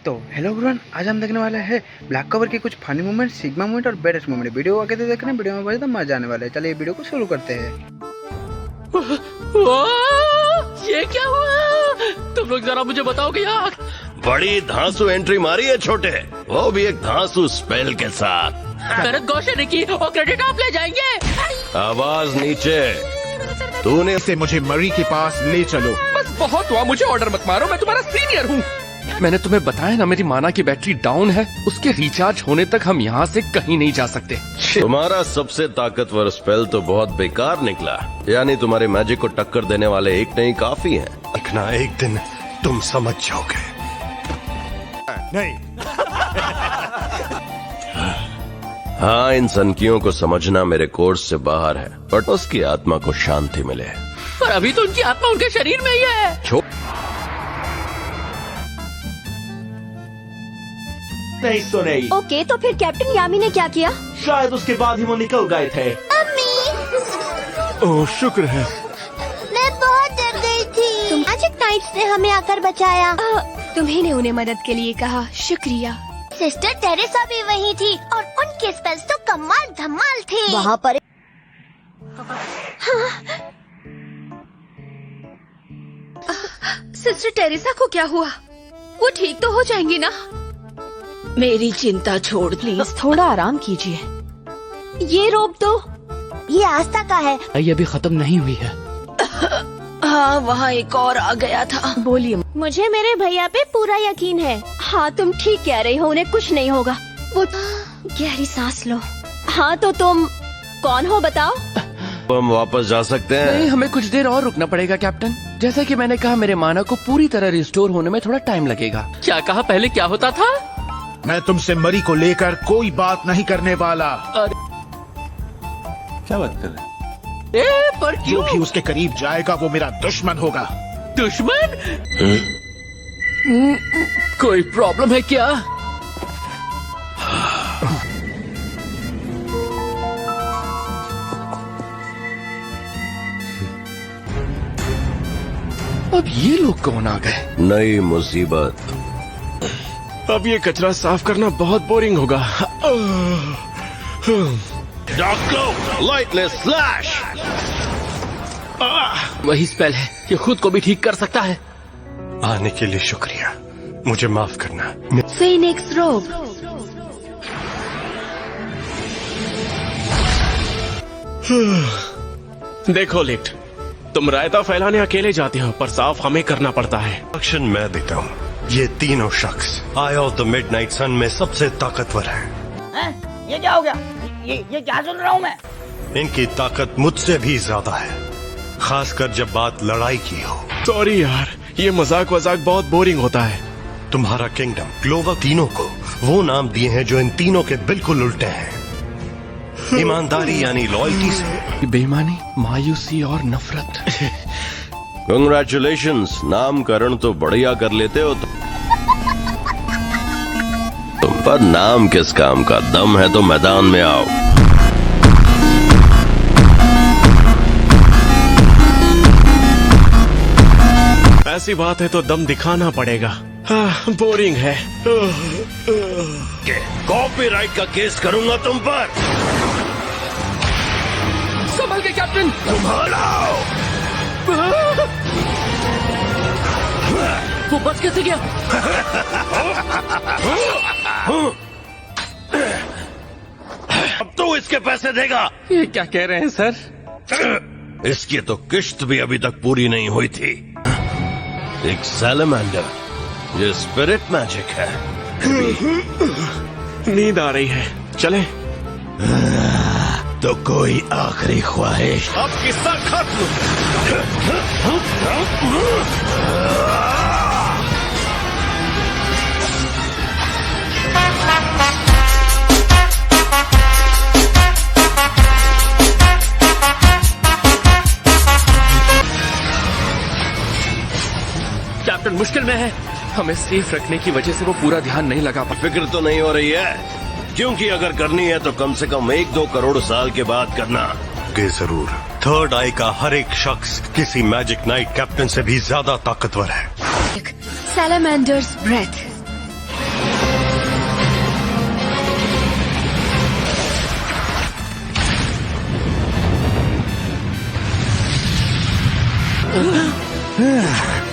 तो hello everyone, आज हम देखने वाले हैं ब्लैक कवर के कुछ फनी मोमेंट, सिग्मा मोमेंट और बेडेस्ट मोमेंट। वीडियो आगे तो देख रहे हैं, वीडियो में बहुत मजा आने वाला है। चलिए वीडियो को शुरू करते हैं। ये क्या हुआ? तुम लोग जरा मुझे बताओगे यार। बड़ी धांसू एंट्री मारी है छोटे, वो भी एक धांसू स्पेल के साथ। मेहनत गौशे ने की और क्रेडिट आप ले जाएंगे। आवाज नीचे। तूने से मुझे मरी के पास ले चलो। बस बहुत हुआ, मुझे ऑर्डर मत मारो, मैं तुम्हारा सीनियर हूँ। मैंने तुम्हें बताया ना, मेरी माना की बैटरी डाउन है, उसके रिचार्ज होने तक हम यहाँ से कहीं नहीं जा सकते। तुम्हारा सबसे ताकतवर स्पेल तो बहुत बेकार निकला, यानी तुम्हारे मैजिक को टक्कर देने वाले एक नहीं काफी हैं। देखना, एक दिन तुम समझ जाओगे। नहीं। हाँ, इन सनकियों को समझना मेरे कोर्स से बाहर है, बट उसकी आत्मा को शांति मिले। पर अभी तो उनकी आत्मा उनके शरीर में ही है। नहीं सुने। ओके, तो फिर कैप्टन यामी ने क्या किया? शायद उसके बाद ही वो निकल गए थे। ओह, शुक्र है। मैं बहुत डर गई थी। तुम मैजिक नाइट्स ने हमें आकर बचाया। तुम्ही ने उन्हें मदद के लिए कहा, शुक्रिया। सिस्टर टेरेसा भी वही थी और उनके स्पेल्स तो कमाल धमाल थे। वहाँ पर सिस्टर टेरेसा को क्या हुआ? वो ठीक तो हो जाएंगी ना? मेरी चिंता छोड़, प्लीज थोड़ा आराम कीजिए। ये रोप दो, ये आस्था का है। ये अभी खत्म नहीं हुई है। हाँ, वहाँ एक और आ गया था। बोलिए। मुझे मेरे भैया पे पूरा यकीन है। हाँ, तुम ठीक कह रही हो, उन्हें कुछ नहीं होगा। वो गहरी सांस लो। हाँ, तो तुम कौन हो बताओ? हम वापस जा सकते हैं? नहीं, हमें कुछ देर और रुकना पड़ेगा कैप्टन। जैसा कि मैंने कहा, मेरे माना को पूरी तरह रिस्टोर होने में थोड़ा टाइम लगेगा। क्या कहा? पहले क्या होता था? मैं तुमसे मरी को लेकर कोई बात नहीं करने वाला। क्या बात कर रहे? पर जो क्यों? भी उसके करीब जाएगा वो मेरा दुश्मन होगा। दुश्मन? कोई प्रॉब्लम है क्या? अब ये लोग कौन आ गए? नई मुसीबत। अब ये कचरा साफ करना बहुत बोरिंग होगा। लाइटलेस स्लैश। वही स्पेल है, ये खुद को भी ठीक कर सकता है। आने के लिए शुक्रिया, मुझे माफ करना। फिनिक्स रोब। देखो लिट, तुम रायता फैलाने अकेले जाते हो, पर साफ हमें करना पड़ता है। एक्शन मैं देता हूँ। ये तीनों शख्स आई ऑफ द मिडनाइट सन में सबसे ताकतवर हैं। ये क्या हो गया? ये क्या सुन रहा हूँ मैं? इनकी ताकत मुझसे भी ज्यादा है, खासकर जब बात लड़ाई की हो। सॉरी यार, ये मजाक बहुत बोरिंग होता है। तुम्हारा किंगडम क्लोवर तीनों को वो नाम दिए हैं जो इन तीनों के बिल्कुल उल्टे हैं। ईमानदारी यानी लॉयल्टी से, बेईमानी, मायूसी और नफरत। कंग्रेचुलेशंस, नामकरण तो बढ़िया कर लेते हो तुम, पर नाम किस काम का? दम है तो मैदान में आओ। ऐसी बात है तो दम दिखाना पड़ेगा। बोरिंग है। कॉपीराइट का केस करूंगा तुम पर। संभल के कैप्टन। वो बच कैसे गया? अब तो इसके पैसे देगा। ये क्या कह रहे हैं सर? इसकी तो किश्त भी अभी तक पूरी नहीं हुई थी। एक सैलमेंडर, ये स्पिरिट मैजिक है। नींद आ रही है, चले। तो कोई आखिरी ख्वाहिश? अब किस्सा खत्म। कैप्टन मुश्किल में है, हमें सेफ रखने की वजह से वो पूरा ध्यान नहीं लगा पा। फिक्र तो नहीं हो रही है, क्योंकि अगर करनी है तो कम से कम 1-2 करोड़ साल के बाद करना। जरूर। थर्ड आई का हर एक शख्स किसी मैजिक नाइट कैप्टन से भी ज्यादा ताकतवर है। सैलामेंडर्स ब्रेथ।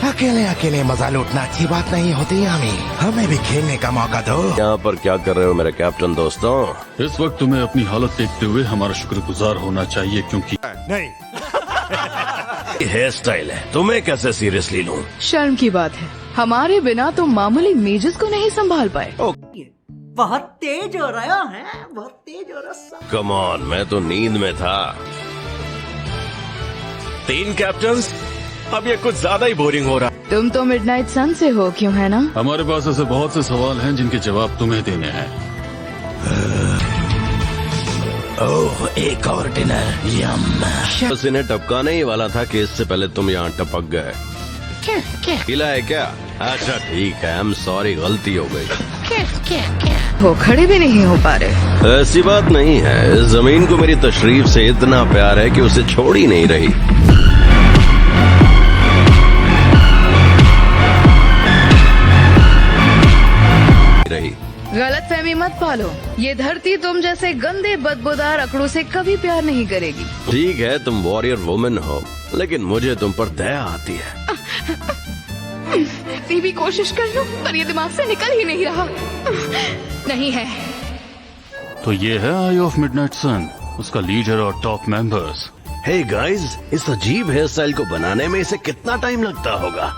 अकेले अकेले मजा लूटना अच्छी बात नहीं होती यामी। हमें भी खेलने का मौका दो। यहाँ पर क्या कर रहे हो मेरे कैप्टन दोस्तों? इस वक्त तुम्हें अपनी हालत देखते हुए हमारा शुक्रगुजार होना चाहिए, क्योंकि नहीं, हेयर स्टाइल है, तुम्हें कैसे सीरियसली लूं? शर्म की बात है, हमारे बिना तुम मामूली मेजस को नहीं संभाल पाए। बहुत तेज हो रहा है, बहुत तेज हो रहा। कम ऑन, मैं तो नींद में था। 3 कैप्टन्स, अब ये कुछ ज्यादा ही बोरिंग हो रहा। तुम तो मिडनाइट सन से हो, क्यों है ना? हमारे पास ऐसे बहुत से सवाल हैं जिनके जवाब तुम्हें देने हैं। ओह, एक और डिनर। यम। बस इन्हें टपकाने ही वाला था कि इससे पहले तुम यहाँ टपक गए। गीला है क्या? अच्छा ठीक है, आई एम सॉरी, गलती हो गई। वो खड़े भी नहीं हो पा रहे। ऐसी बात नहीं है, इस जमीन को मेरी तशरीफ से इतना प्यार है कि उसे छोड़ ही नहीं रही। गलतफहमी मत पालो, ये धरती तुम जैसे गंदे बदबूदार अकड़ों से कभी प्यार नहीं करेगी। ठीक है, तुम वॉरियर वुमेन हो, लेकिन मुझे तुम पर दया आती है। इतनी भी कोशिश कर लो, पर ये दिमाग से निकल ही नहीं रहा। नहीं है। तो ये है आई ऑफ मिडनाइट सन, उसका लीडर और टॉप मेंबर्स। हे गाइस, इस अजीब हेयर स्टाइल को बनाने में इसे कितना टाइम लगता होगा?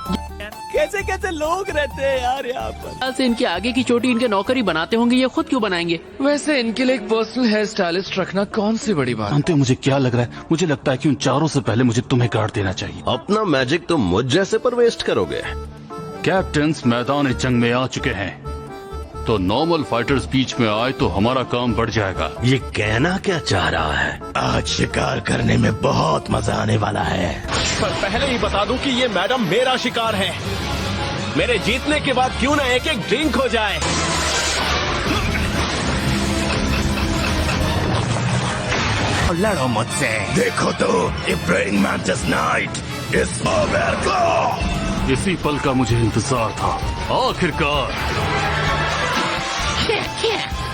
कैसे कैसे लोग रहते हैं यार यहाँ पर। से इनके आगे की चोटी इनके नौकरी बनाते होंगे, ये खुद क्यों बनाएंगे? वैसे इनके लिए एक पर्सनल हेयर स्टाइलिस्ट रखना कौन सी बड़ी बात? जानते हो मुझे क्या लग रहा है? मुझे लगता है कि उन चारों से पहले मुझे तुम्हें काट देना चाहिए। अपना मैजिक तुम मुझ जैसे पर वेस्ट करोगे। कैप्टन्स मैदान जंग में आ चुके हैं, तो नॉर्मल फाइटर्स बीच में आए तो हमारा काम बढ़ जाएगा। ये कहना क्या चाह रहा है? आज शिकार करने में बहुत मजा आने वाला है। पर पहले ही बता दूं कि ये मैडम मेरा शिकार है। मेरे जीतने के बाद क्यों ना एक एक ड्रिंक हो जाए। लड़ो मुझसे। देखो तो, इब्राहिम मैंचेस नाइट इज ओवर। इसी पल का मुझे इंतजार था, आखिरकार।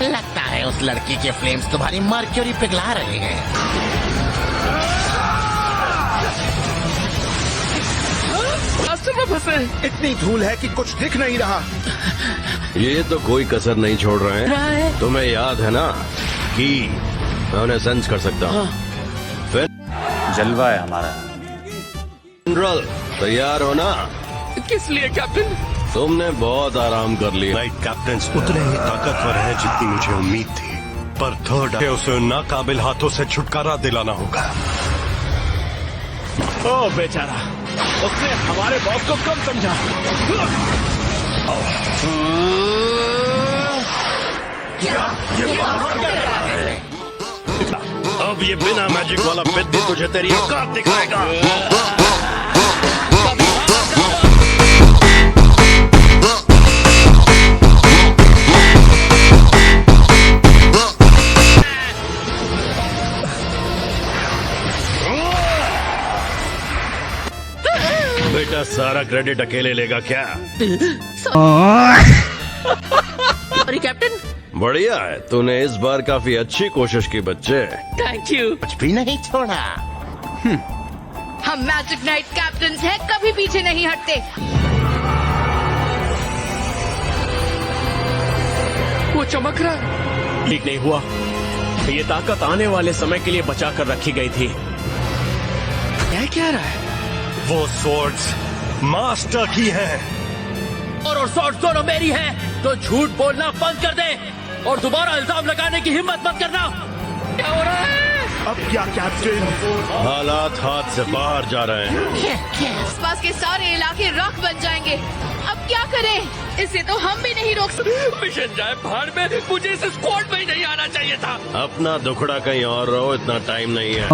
लगता है उस लड़की के फ्लेम्स तुम्हारी मर्क्यूरी पिघला रहे हैं। इतनी धूल है कि कुछ दिख नहीं रहा। ये तो कोई कसर नहीं छोड़ रहे हैं। तुम्हें याद है ना कि मैं उन्हें सेंस कर सकता हूँ। फिर जलवा है हमारा। जनरल, तैयार हो ना? किस लिए कैप्टन? तुमने बहुत आराम कर लिया। नाइट कैप्टन्स उतने ही ताकतवर हैं जितनी मुझे उम्मीद थी, पर थर्ड उसे नाकाबिल हाथों से छुटकारा दिलाना होगा। ओ बेचारा, उसने हमारे बॉस को कम समझा। अब ये बिना मैजिक वाला बिद्दी तुझे तेरी औकात दिखाएगा। बेटा, सारा क्रेडिट अकेले लेगा क्या? Sorry captain. बढ़िया है, तूने इस बार काफी अच्छी कोशिश की बच्चे। Thank you. कुछ भी नहीं छोड़ा। हम मैजिक नाइट कैप्टन्स हैं, कभी पीछे नहीं हटते। वो चमक रहा है। ठीक नहीं हुआ। ये ताकत आने वाले समय के लिए बचा कर रखी गई थी। क्या कह रहा है? वो स्वॉर्ड्स मास्टर की है। और सॉर्ड दोनों मेरी है, तो झूठ बोलना बंद कर दे और दोबारा इल्जाम लगाने की हिम्मत मत करना। क्या हो रहा है? अब क्या कैप्टन? हालात हाथ से बाहर जा रहे हैं। आसपास के सारे इलाके राख बन जाएंगे। अब क्या करें? इसे तो हम भी नहीं रोक सकते। मिशन जाए भाड़ में, मुझे इस स्क्वाड में ही नहीं आना चाहिए था। अपना दुखड़ा कहीं और रहो, इतना टाइम नहीं है।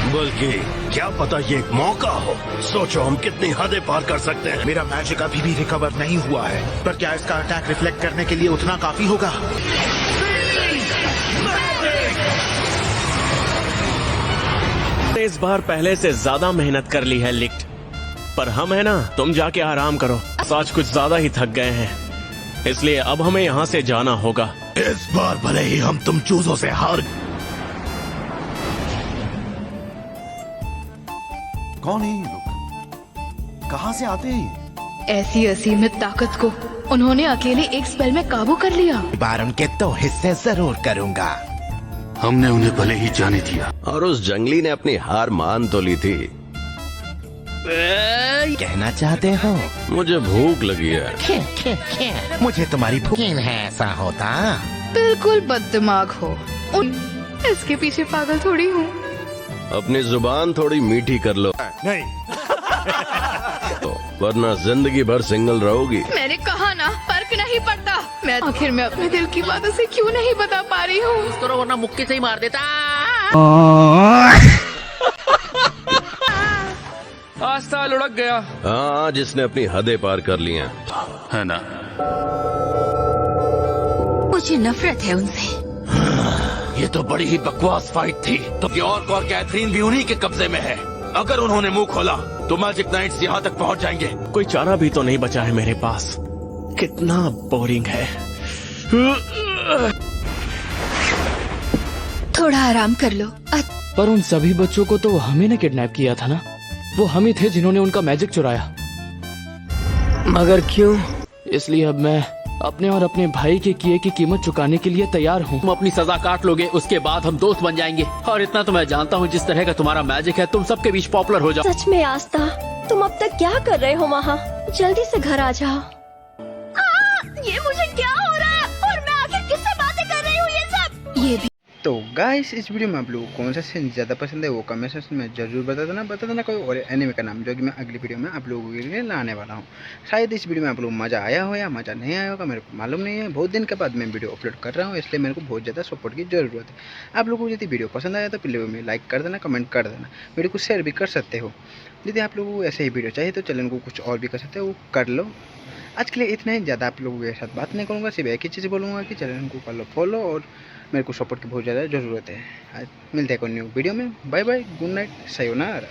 बल्कि क्या पता ये एक मौका हो। सोचो हम कितनी हदें पार कर सकते हैं। मेरा मैजिक अभी भी रिकवर नहीं हुआ है, पर क्या इसका अटैक रिफ्लेक्ट करने के लिए उतना काफी होगा? इस बार पहले से ज्यादा मेहनत कर ली है लिक्ट, पर हम है ना, तुम जाके आराम करो। आज कुछ ज्यादा ही थक गए हैं, इसलिए अब हमें यहाँ से जाना होगा। इस बार भले ही हम तुम चूजों से हार कौन है ये लोग? कहाँ से आते हैं? ऐसी असीमित ताकत को उन्होंने अकेले एक स्पेल में काबू कर लिया। बार उनके 2 हिस्से जरूर करूंगा। हमने उन्हें भले ही जाने दिया, और उस जंगली ने अपनी हार मान तो ली थी। कहना चाहते हो? मुझे भूख लगी है। मुझे तुम्हारी भूख है, ऐसा होता? बिल्कुल बददिमाग हो। इसके पीछे पागल थोड़ी हूँ। अपनी जुबान थोड़ी मीठी कर लो, नहीं। वरना जिंदगी भर सिंगल रहोगी। मैंने कहा ना, फर्क नहीं पड़ता। मैं आखिर में अपने दिल की बात उसे क्यों नहीं बता पा रही हूँ। करो वरना मुक्के से ही मार देता। आस्था लुढ़क गया। हाँ, जिसने अपनी हदें पार कर ली हैं। है ना? मुझे नफरत है उनसे। ये तो बड़ी ही बकवास फाइट थी। तो यॉर्क और कैथरीन भी उन्हीं के कब्जे में है। अगर उन्होंने मुंह खोला तो मैजिक नाइट्स यहाँ तक पहुँच जाएंगे। कोई चारा भी तो नहीं बचा है मेरे पास। कितना बोरिंग है। थोड़ा आराम कर लो। पर उन सभी बच्चों को तो हमें ने किडनैप किया था ना। वो हम ही थे जिन्होंने उनका मैजिक चुराया। मगर क्यों? इसलिए अब मैं अपने और अपने भाई के किए की कीमत चुकाने के लिए तैयार हूँ। तुम अपनी सजा काट लोगे, उसके बाद हम दोस्त बन जाएंगे। और इतना तो मैं जानता हूँ, जिस तरह का तुम्हारा मैजिक है, तुम सबके बीच पॉपुलर हो जाओ। सच में आस्था, तुम अब तक क्या कर रहे हो वहाँ? जल्दी से घर आ जाओ। ये मुझे क्या हो रहा है और मैं आखिर किससे बातें कर रही हूँ? ये सब ये भी। तो गाइस, इस वीडियो में आप लोगों को कौन सा सीन ज़्यादा पसंद है वो कमेंट सेक्शन में जरूर बता देना कोई और एनिमे का नाम, जो कि मैं अगली वीडियो में आप लोगों के लिए लाने वाला हूँ। शायद इस वीडियो में आप लोग मज़ा आया हो या मज़ा नहीं आया होगा, मेरे को मालूम नहीं है। बहुत दिन के बाद मैं वीडियो अपलोड कर रहा हूँ, इसलिए मेरे को बहुत ज़्यादा सपोर्ट की ज़रूरत है। आप लोगों को यदि वीडियो पसंद आया तो प्लीज़ में लाइक कर देना, कमेंट कर देना, वीडियो को शेयर भी कर सकते हो। यदि आप लोगों को ऐसे ही वीडियो चाहिए तो चैनल को कुछ और भी कर सकते हो, वो कर लो। आज के लिए इतना ही, ज़्यादा आप लोगों के साथ बात नहीं करूँगा। सिर्फ एक ही चीज़ बोलूँगा कि चैनल को कर लो फॉलो, और मेरे को सपोर्ट की बहुत ज़्यादा ज़रूरत है। आज मिलते हैं कोई न्यू वीडियो में। Bye bye, good night, sayonara.